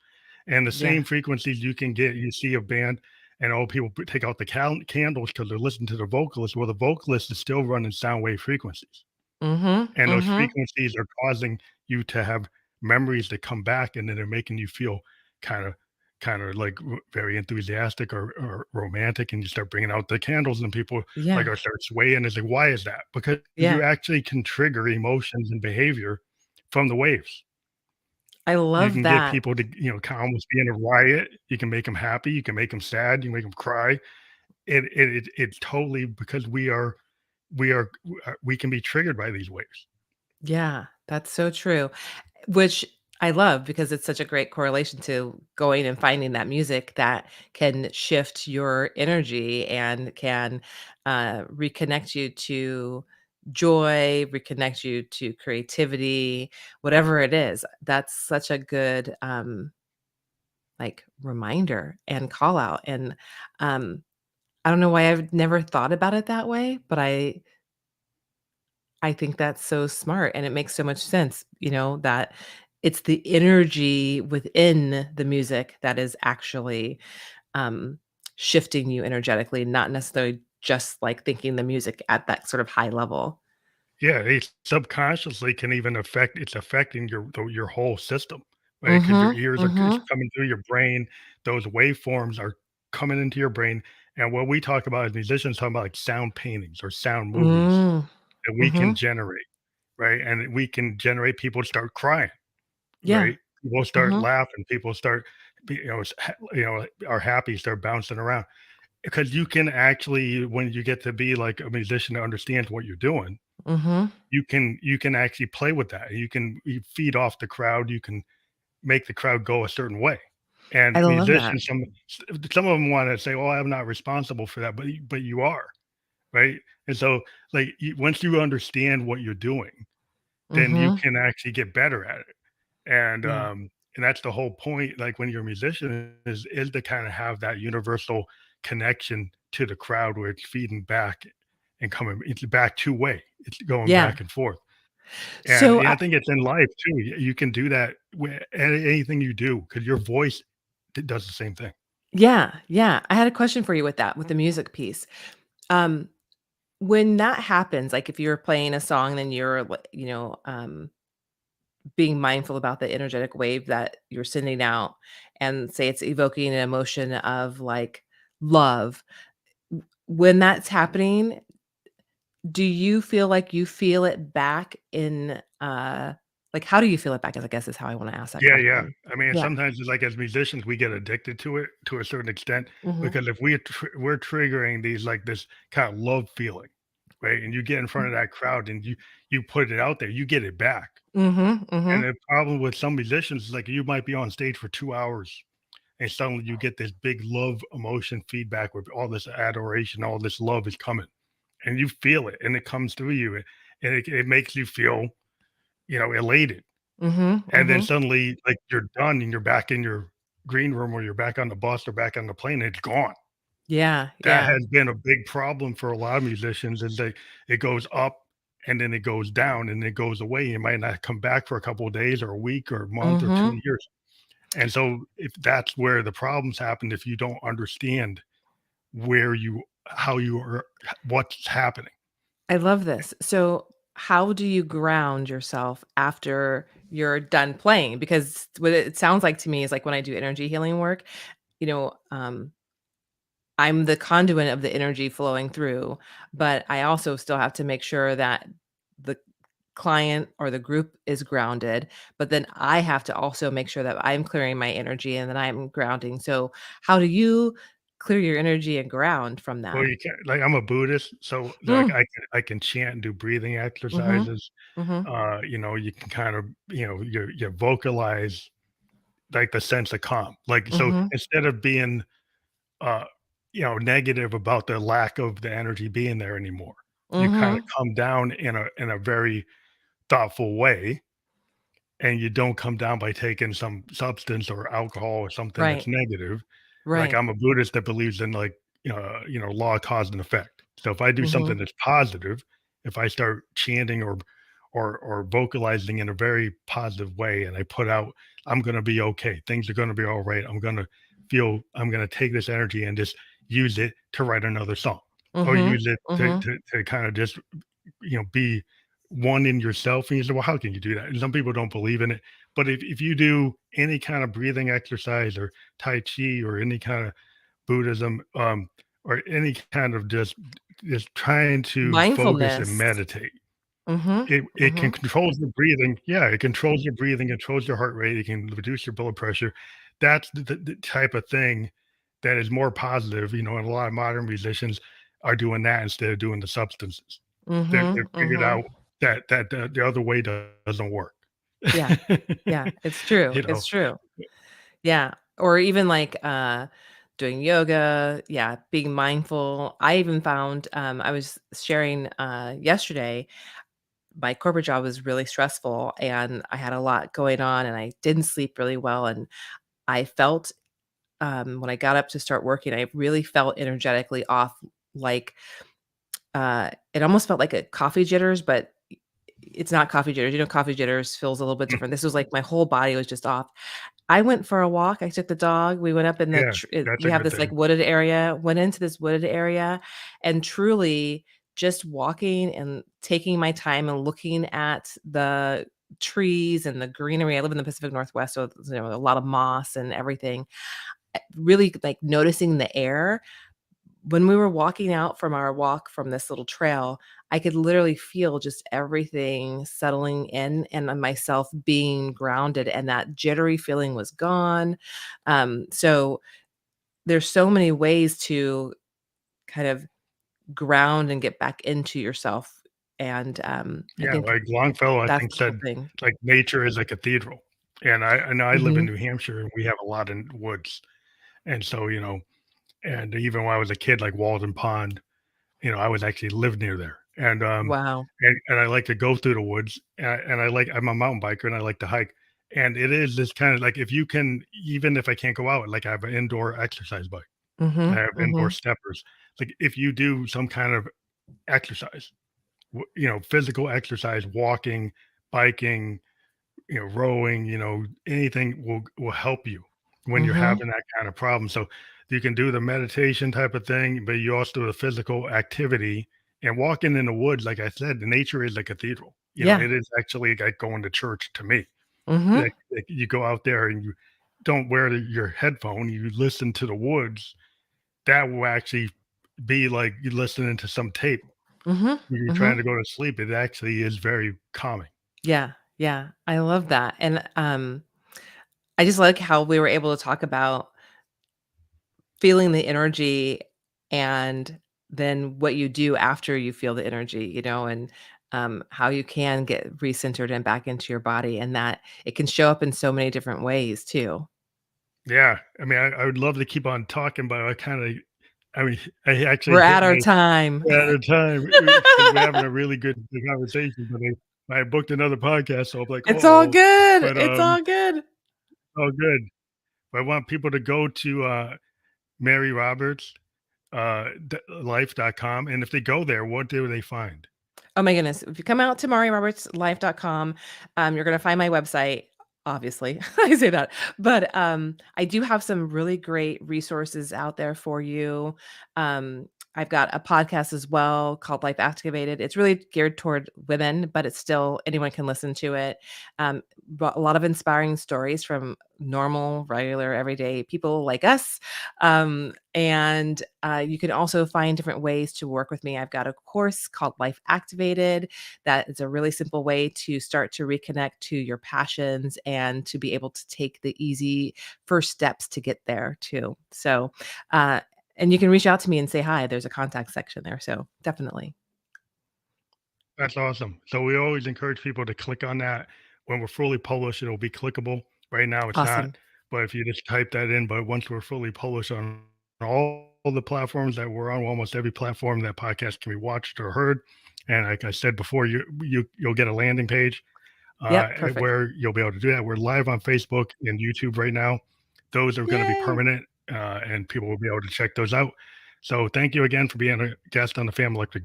And the yeah. same frequencies you see a band, and all people take out the candles because they're listening to the vocalist. Well, the vocalist is still running sound wave frequencies. Mhm, And those mhm. frequencies are causing you to have memories that come back, and then they're making you feel kinda kinda, like, very enthusiastic or romantic, and you start bringing out the candles, and people, like, Yeah, are start swaying. It's like, "Why is that?" Because yeah. you actually can trigger emotions and behavior from the waves. I You love can get that. people to, kinda almost be in a riot. You can make them happy, you can make them sad, you can make them cry. It's totally because we can be triggered by these waves. Yeah, that's so true. Which I love because it's such a great correlation to going and finding that music that can shift your energy and can, reconnect you to joy, reconnect you to creativity, whatever it is. That's such a good, like, reminder and call out, and, um, I don't know why I've never thought about it that way, but I think that's so smart, and it makes so much sense, that it's the energy within the music that is actually, um, shifting you energetically, not necessarily just, like, thinking the music at that sort of high level. Yeah, it subconsciously can even affect it's affecting your whole system, right? Because your Mhm, ears are it's mhm, coming through your brain, those waveforms are coming into your brain, and what we talk about as musicians talk about, like, sound paintings or sound movies mm, that we can mhm, generate, right? And we can generate people to start crying, yeah, right? People start mhm, laughing, people start are happy, start bouncing around. Because you can actually when you get to be, like, a musician that understands what you're doing, mhm. you can actually play with that. You feed off the crowd, you can make the crowd go a certain way. I And love that. musicians, some of them wanna say, "Oh, I'm not responsible for that," but you are, right? And so, like, once you understand what you're doing, then you Mhm, can actually get better at it. And, yeah, that's the whole point, like, when you're a musician is to kinda have that universal connection to the crowd where it's feeding back and coming it's back two-way. It's going yeah. back and forth. And So, yeah, I think it's in life too. You can do that with anything you do because your voice does the same thing. yeah, yeah, I had a question for you with that, with the music piece. Um, when that happens, like, if you're playing a song, then you're, being mindful about the energetic wave that you're sending out, and say it's evoking an emotion of, like, love. When that's happening, do you feel like you feel it back in, like, how do you feel it back, I guess is how I wanna ask that Yeah, yeah. question. I mean, Yeah. sometimes it's like as musicians, we get addicted to it to a certain extent Mhm. because if we're triggering these like this kind of love feeling, right? And you get in front of that crowd and you put it out there, you get it back. Mhm, And mhm, the problem with some musicians is like you might be on stage for 2 hours and suddenly you get this big love emotion feedback with all this adoration, all this love is coming, and you feel it, and it comes through you, and it makes you feel elated. mhm, And then mhm. suddenly, like, you're done and you're back in your green room or you're back on the bus or back on the plane, and it's gone. Yeah, That yeah. has been a big problem for a lot of musicians is it goes up and then it goes down and it goes away. It might not come back for a couple of days or a week or a month or 2 Mhm. years. And so if that's where the problems happen, if you don't understand where you how you are what's happening. I love this. So, how do you ground yourself after you're done playing? Because what it sounds like to me is like when I do energy healing work, you know, I'm the conduit of the energy flowing through, but I also still have to make sure that the client or the group is grounded, but then I have to also make sure that I'm clearing my energy and that I'm grounding. So, how do you clear your energy and ground from Well, that? you can't like, I'm a Buddhist, so, like, Mm, I can chant and do breathing mhm, exercises. mhm, You can kind of, you vocalize, like, the sense of calm. Like, so mhm, instead of being, uh, negative about the lack of the energy being there anymore, you kinda mhm. come down in a very thoughtful way, and you don't come down by taking some substance or alcohol or something that's Right, negative. Like, right. I'm a Buddhist that believes in, like, law of cause and effect. So if I do something Mhm, that's positive, if I start chanting or vocalizing in a very positive way and I put out, "I'm gonna be okay. Things are gonna be alright. I'm gonna take this energy and just use it to write another song, or mhm, use it to mhm. to to kinda just be one in yourself. And you say, well, how can you do that? And some people don't believe in it. But if you do any kind of breathing exercise or Tai Chi or any kind of Buddhism, or any kind of just trying to focus and Mindfulness. meditate, Mhm, it can mhm, control your breathing. Yeah, it controls your breathing, controls your heart rate, it can reduce your blood pressure. That's the type of thing that is more positive, and a lot of modern musicians are doing that instead of doing the substances. They've mhm, figured mhm. out that the other way doesn't work. Yeah, yeah, it's true, You it's know? true. Yeah, or even, like, doing yoga, yeah, being mindful. I even found, I was sharing, yesterday, my corporate job was really stressful, and I had a lot going on, and I didn't sleep really well, and I felt, when I got up to start working, I really felt energetically off, like, it almost felt like a coffee jitters, but it's not coffee jitters. Coffee jitters feels a little bit Mm, different. This was like my whole body was just off. I went for a walk. I took the dog. We went up in the yeah, that's we a have good this, like, thing. wooded area, went into this wooded area, and truly just walking and taking my time and looking at the trees and the greenery. I live in the Pacific Northwest, so, a lot of moss and everything. Really, like, noticing the air when we were walking out from our walk from this little trail, I could literally feel just everything settling in and myself being grounded, and that jittery feeling was gone. So there's so many ways to kind of ground and get back into yourself, and, I Yeah, think like Longfellow, I that's think, the cool said, thing. like, "Nature is a cathedral." And I know I live in Mhm. New Hampshire, and we have a lot in woods. And so, and even when I was a kid, like Walden Pond, I was actually live near there. Wow. And I like to go through the woods, and I'm a mountain biker, and I like to hike. And it is this kind of like, if you can, even if I can't go out, like, I have an indoor exercise bike. I Mhm, have indoor mhm, steppers. Like, if you do some kind of exercise, physical exercise, walking, biking, rowing, anything will help you when you're mhm. having that kind of problem. So you can do the meditation type of thing, but you also do the physical activity and walking in the woods. Like I said, the nature is a cathedral. Yeah. It is actually like going to church to me. Mhm, Like you go out there and you don't wear your headphone, you listen to the woods. That will actually be like you listening to some tape mhm, when you're trying mhm. to go to sleep. It actually is very calming. Yeah, yeah, I love that, and, I just like how we were able to talk about feeling the energy and then what you do after you feel the energy, and, how you can get recentered and back into your body, and that it can show up in so many different ways too. Yeah, I mean, I would love to keep on talking, but I mean, I actually We're hit at our my time. at a time because we're having a really good conversation, but I booked another podcast, so I'm like, It's all "Uh-oh," good, but, it's all good. oh, good. I want people to go to, Mary Roberts, d life.com, and if they go there, what do they find? Oh my goodness, if you come out to MariRobertsLife.com, you're gonna find my website. obviously, I say that, but, I do have some really great resources out there for you. I've got a podcast as well called Life Activated. It's really geared toward women, but it's still anyone can listen to it. But a lot of inspiring stories from normal, regular, everyday people like us. And you can also find different ways to work with me. I've got a course called Life Activated that is a really simple way to start to reconnect to your passions and to be able to take the easy first steps to get there too. So, uh, and you can reach out to me and say hi. There's a contact section there. So definitely. That's awesome. So we always encourage people to click on that. When we're fully published, it'll be clickable. Right now, it's not. Awesome. But if you just type that in, but once we're fully published on all the platforms that we're on, almost every platform that podcast can be watched or heard, and like I said before, you'll get a landing page Yep. Perfect. where you'll be able to do that. We're live on Facebook and YouTube right now. Those are going to be Yay. permanent, and people will be able to check those out. So thank you again for being a guest on the Family Electric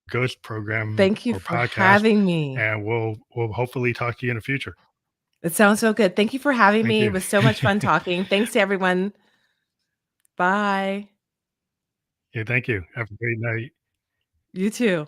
Ghost program Thank you or for podcast, having me. and we'll hopefully talk to you in the future. It sounds so good. Thank you for having Thank me. It you. was so much fun talking. Thanks to everyone. Bye. Yeah, thank you. Have a great night. You too.